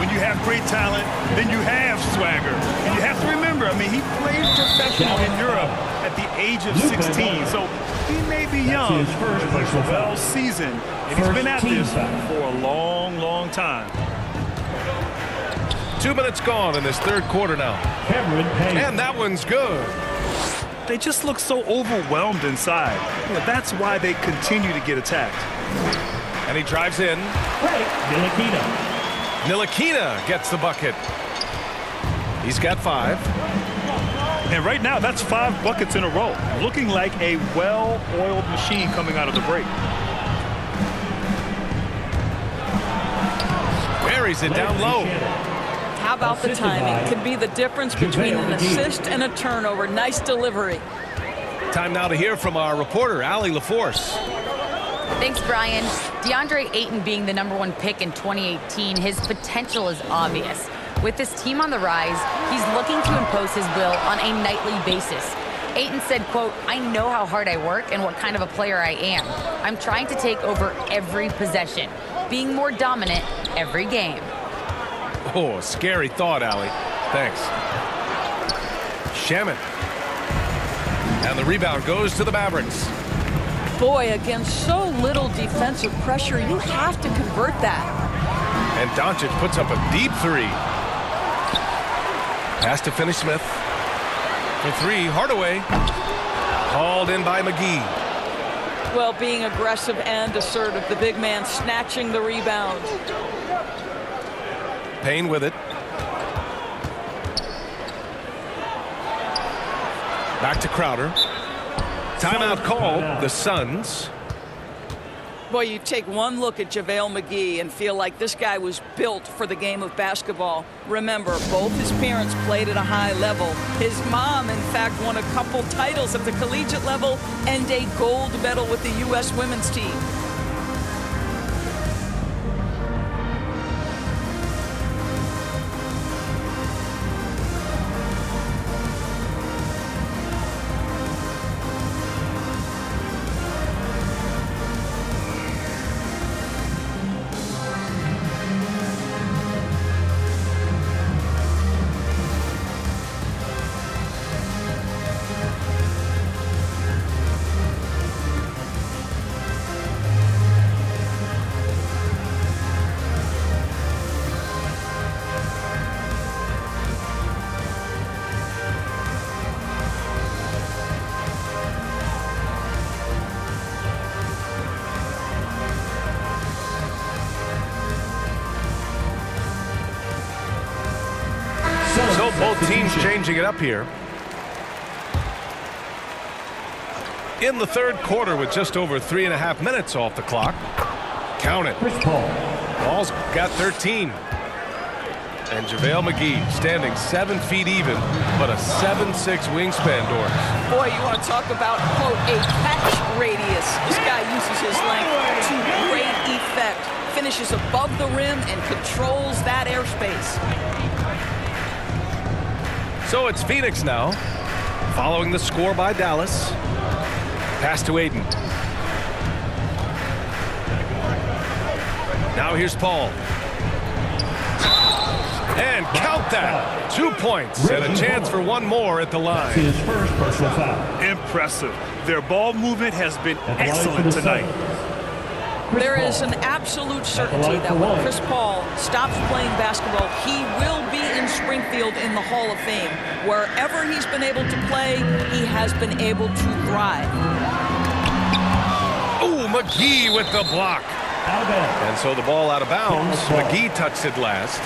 When you have great talent, then you have swagger. And you have to remember, I mean, he played professional in Europe at the age of 16. So he may be young, but he's well seasoned. And he's been at this for a long, long time. 2 minutes gone in this third quarter now. And that one's good. They just look so overwhelmed inside. Well, that's why they continue to get attacked. And he drives in. Ntilikina gets the bucket. He's got 5. And right now, that's 5 buckets in a row. Looking like a well-oiled machine coming out of the break. Buries it down low. How about the timing? Could be the difference between an assist and a turnover. Nice delivery. Time now to hear from our reporter, Allie LaForce. Thanks, Brian. DeAndre Ayton being the #1 pick in 2018, his potential is obvious. With this team on the rise, he's looking to impose his will on a nightly basis. Ayton said, quote, "I know how hard I work and what kind of a player I am. I'm trying to take over every possession, being more dominant every game." Oh, scary thought, Allie. Thanks. Shaman. And the rebound goes to the Mavericks. Boy, against so little defensive pressure, you have to convert that. And Doncic puts up a deep 3. Pass to Finney-Smith. For 3, Hardaway. Called in by McGee. Well, being aggressive and assertive, the big man snatching the rebound. Payne with it. Back to Crowder. Timeout called. The Suns. Boy, you take one look at JaVale McGee and feel like this guy was built for the game of basketball. Remember, both his parents played at a high level. His mom, in fact, won a couple titles at the collegiate level and a gold medal with the U.S. women's team. So both teams changing it up here. In the third quarter with just over 3.5 minutes off the clock. Count it. Ball's got 13. And JaVale McGee standing 7 feet even, but a 7'6" wingspan, Doris. Boy, you want to talk about, quote, a catch radius. This guy uses his length to great effect. Finishes above the rim and controls that airspace. So it's Phoenix now, following the score by Dallas. Pass to Ayton. Now here's Paul. And count that. 2 points and a chance for one more at the line. His first personal foul. Impressive. Their ball movement has been excellent tonight. There is an absolute certainty that when Chris Paul stops playing basketball, he will be in Springfield in the Hall of Fame. Wherever he's been able to play, he has been able to thrive. Oh, McGee with the block. And so the ball out of bounds. McGee touched it last.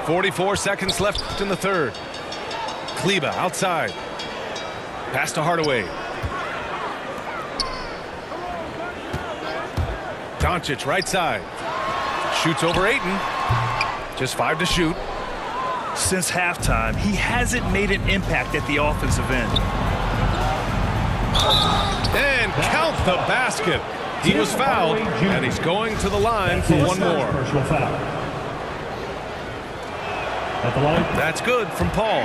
.44 seconds left in the third. Kleba outside. Pass to Hardaway. Doncic right side. Shoots over Ayton. Just 5 to shoot. Since halftime, he hasn't made an impact at the offensive end. And count the basket. He was fouled, and he's going to the line for one more. Personal foul. At the line. That's good from Paul.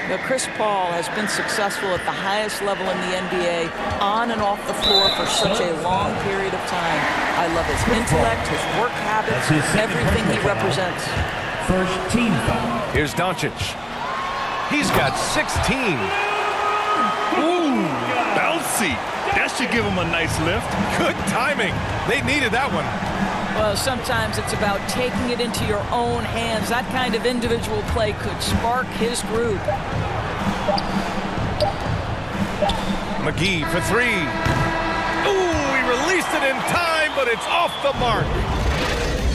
Now, Chris Paul has been successful at the highest level in the NBA, on and off the floor for such a long period of time. I love his intellect, his work habits, everything he represents. First team foul. Here's Doncic. He's got 16. Ooh, bouncy. That should give him a nice lift. Good timing. They needed that one. Well, sometimes it's about taking it into your own hands. That kind of individual play could spark his group. McGee for three. Ooh, he released it in time, but it's off the mark.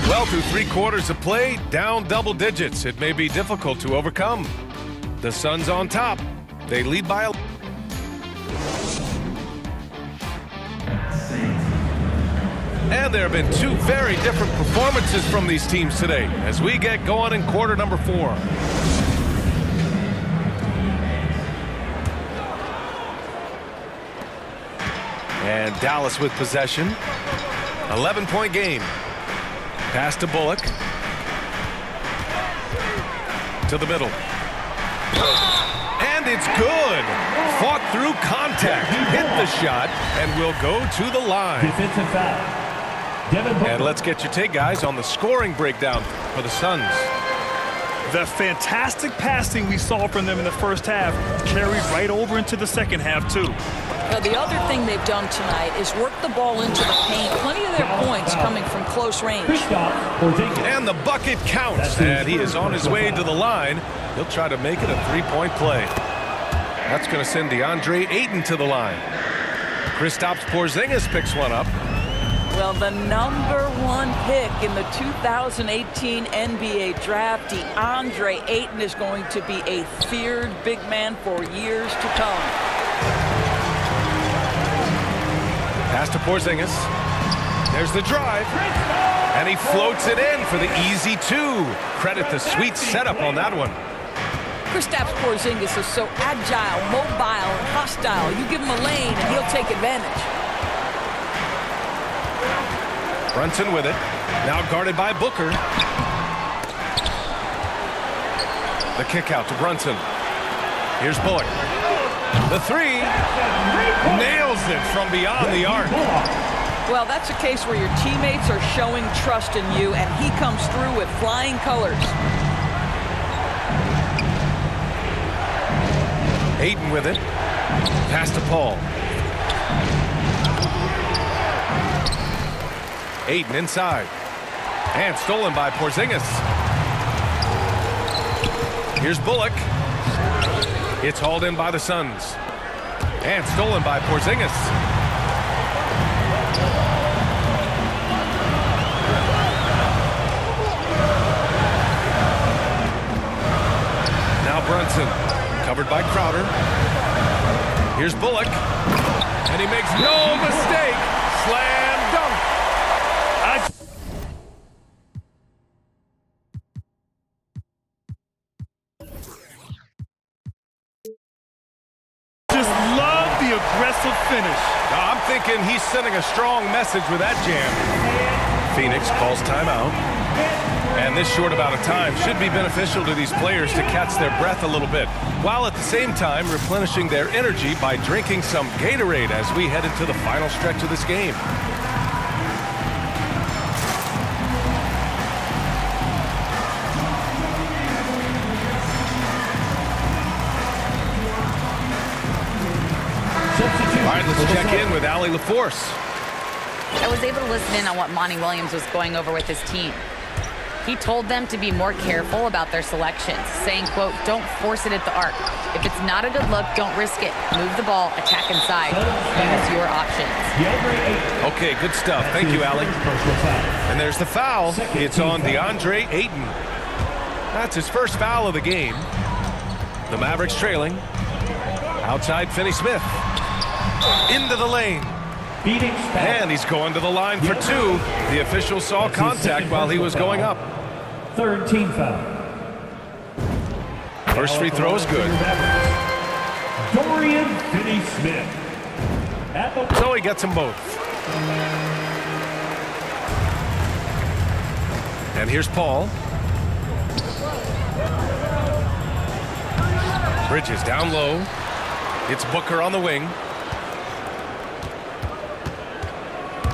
Well, through 3 quarters of play, down double digits. It may be difficult to overcome. The Suns on top. They lead by a... And there have been 2 very different performances from these teams today as we get going in quarter number 4. And Dallas with possession. 11-point game. Pass to Bullock. To the middle. And it's good. Fought through contact. Hit the shot and will go to the line. Defensive foul. And let's get your take, guys, on the scoring breakdown for the Suns. The fantastic passing we saw from them in the first half carried right over into the second half, too. Now, the other thing they've done tonight is work the ball into the paint. Plenty of their points coming from close range. And the bucket counts. And he is on his way to the line. He'll try to make it a 3-point play. That's going to send DeAndre Ayton to the line. Kristaps Porzingis picks one up. Well, the #1 pick in the 2018 NBA draft, DeAndre Ayton, is going to be a feared big man for years to come. Pass to Porzingis. There's the drive. And he floats it in for the easy 2. Credit the sweet setup on that one. Kristaps Porzingis is so agile, mobile, and hostile. You give him a lane, and he'll take advantage. Brunson with it. Now guarded by Booker. The kick out to Brunson. Here's Bullock. The 3. Nails it from beyond the arc. Well, that's a case where your teammates are showing trust in you, and he comes through with flying colors. Ayton with it. Pass to Paul. Ayton inside. And stolen by Porzingis. Here's Bullock. It's hauled in by the Suns. And stolen by Porzingis. Now Brunson. Covered by Crowder. Here's Bullock. And he makes no mistake. Slam dunk. Just love the aggressive finish. I'm thinking he's sending a strong message with that jam. Phoenix calls timeout. And this short amount of time should be beneficial to these players to catch their breath a little bit, while at the same time replenishing their energy by drinking some Gatorade as we head into the final stretch of this game. All right, let's check in with Allie LaForce. I was able to listen in on what Monty Williams was going over with his team. He told them to be more careful about their selections, saying, quote, don't force it at the arc. If it's not a good look, don't risk it. Move the ball, attack inside. Use your options. Okay, good stuff. Thank you, Allie. And there's the foul. It's on DeAndre Ayton. That's his first foul of the game. The Mavericks trailing. Outside Finney Smith. Into the lane. And he's going to the line for 2. The official saw contact while he was going up. Third team foul. First free throw is good. Dorian Finney-Smith. So he gets them both. And here's Paul. Bridges down low. It's Booker on the wing.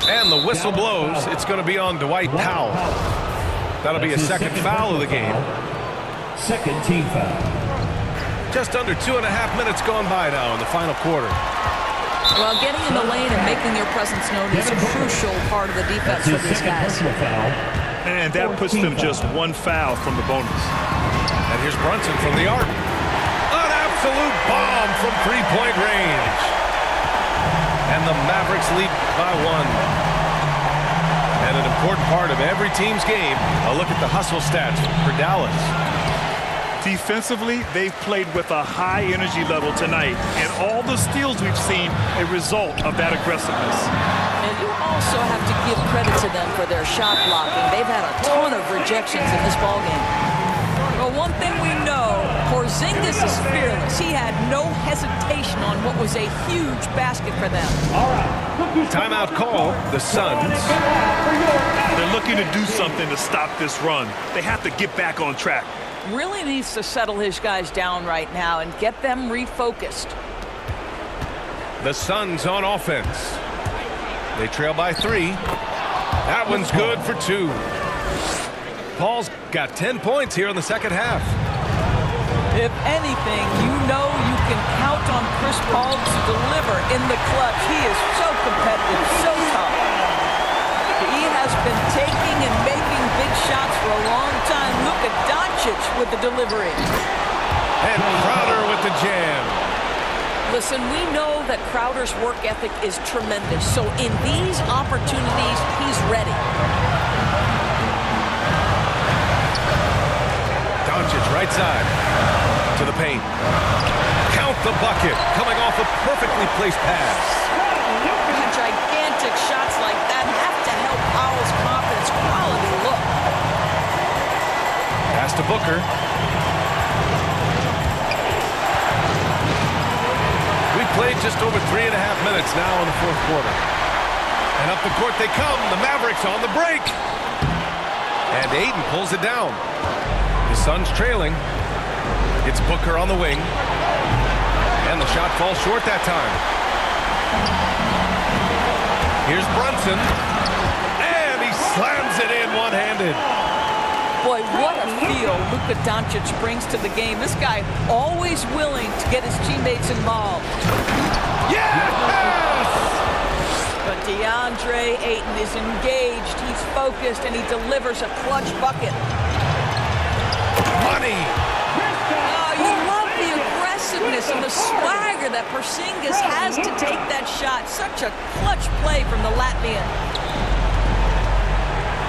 And the whistle blows. It's going to be on Dwight Powell. That'll be a second foul of the game. Second team foul. Just under 2.5 minutes gone by now in the final quarter. Well, getting in the lane and making your presence known is a crucial part of the defense for these guys. And that puts them just one foul from the bonus. And here's Brunson from the arc. An absolute bomb from three-point range. And the Mavericks lead by 1. And an important part of every team's game, a look at the hustle stats for Dallas. Defensively, they've played with a high energy level tonight, and all the steals we've seen a result of that aggressiveness. And you also have to give credit to them for their shot blocking. They've had a ton of rejections in this ballgame. Well, one thing we know, Porzingis is fearless. He had no hesitation on what was a huge basket for them. Timeout call, the Suns. They're looking to do something to stop this run. They have to get back on track. Really needs to settle his guys down right now and get them refocused. The Suns on offense. They trail by 3. That one's good for 2. Paul's got 10 points here in the second half. If anything, you know you can count on Chris Paul to deliver in the clutch. He is so competitive, so tough. He has been taking and making big shots for a long time. Look at Doncic with the delivery. And Crowder with the jam. Listen, we know that Crowder's work ethic is tremendous. So in these opportunities, he's ready. Doncic right side to the paint. Count the bucket. Coming off a perfectly placed pass. Gigantic shots like that have to help Powell's confidence. Quality look. Pass to Booker. We played just over 3.5 minutes now in the fourth quarter. And up the court they come. The Mavericks on the break. And Ayton pulls it down. The Suns trailing. It's Booker on the wing. And the shot falls short that time. Here's Brunson. And he slams it in one-handed. Boy, what a feel Luka Doncic brings to the game. This guy always willing to get his teammates involved. Yes! But DeAndre Ayton is engaged. He's focused, and he delivers a clutch bucket. Money. Oh, you love the aggressiveness and the swagger that Porzingis has to take that shot. Such a clutch play from the Latvian.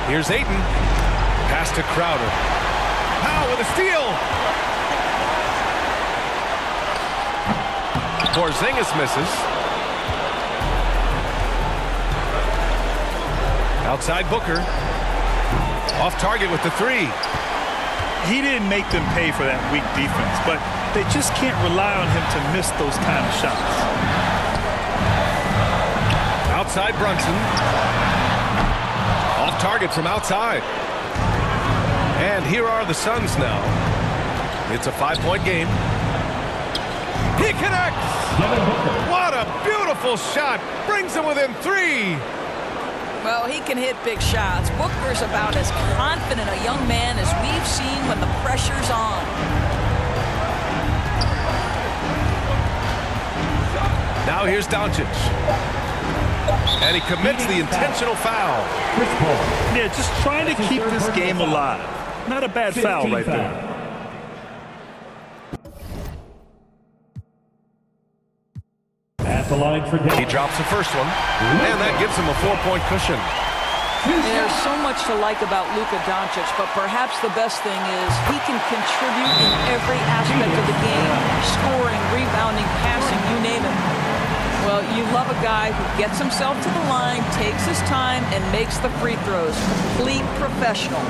Here's Ayton. Pass to Crowder. Powell with a steal. Porzingis misses. Outside Booker. Off target with the 3. He didn't make them pay for that weak defense, but they just can't rely on him to miss those kind of shots. Outside Brunson. Off target from outside. And here are the Suns now. It's a 5-point game. He connects! What a beautiful shot! Brings him within 3. Well, he can hit big shots. Booker's about as confident a young man as we've seen when the pressure's on. Now here's Doncic. And he commits the intentional foul. Yeah, just trying to keep this game alive. Not a bad foul right there. At the line for He drops the first one, and that gives him a 4-point cushion. There's so much to like about Luka Doncic, but perhaps the best thing is he can contribute in every aspect of the game. Scoring, rebounding, passing, you name it. Well, you love a guy who gets himself to the line, takes his time, and makes the free throws. Complete professional.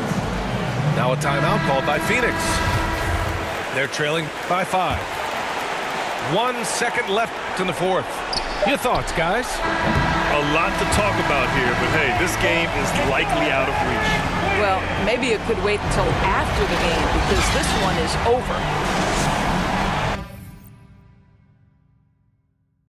Now a timeout called by Phoenix. They're trailing by 5. 1 second left in the fourth. Your thoughts, guys? A lot to talk about here, but hey, this game is likely out of reach. Well, maybe it could wait until after the game because this one is over.